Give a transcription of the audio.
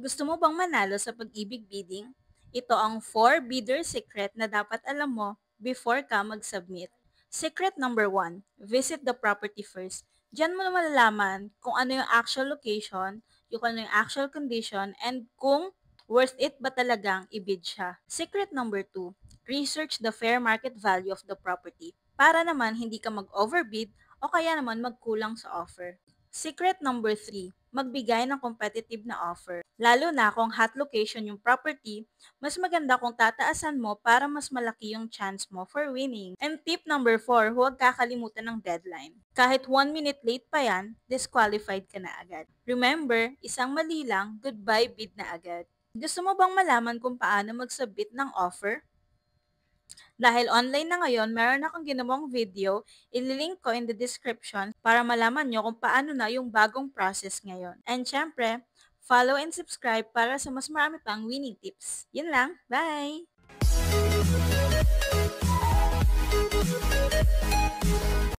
Gusto mo bang manalo sa pag-ibig bidding? Ito ang 4 bidder secret na dapat alam mo before ka mag-submit. Secret number 1, visit the property first. Diyan mo na malalaman kung ano yung actual location, yung ano yung actual condition, and kung worth it ba talagang i-bid siya. Secret number 2, research the fair market value of the property para naman hindi ka mag-overbid o kaya naman magkulang sa offer. Secret number 3, magbigay ng competitive na offer. Lalo na kung hot location yung property, mas maganda kung tataasan mo para mas malaki yung chance mo for winning. And tip number 4, huwag kakalimutan ng deadline. Kahit 1 minute late pa yan, disqualified ka na agad. Remember, isang mali lang, goodbye bid na agad. Gusto mo bang malaman kung paano mag-submit ng offer? Dahil online na ngayon, meron akong ginawang video, ililink ko in the description para malaman nyo kung paano na yung bagong process ngayon. And syempre, follow and subscribe para sa mas marami pang winning tips. Yun lang, bye!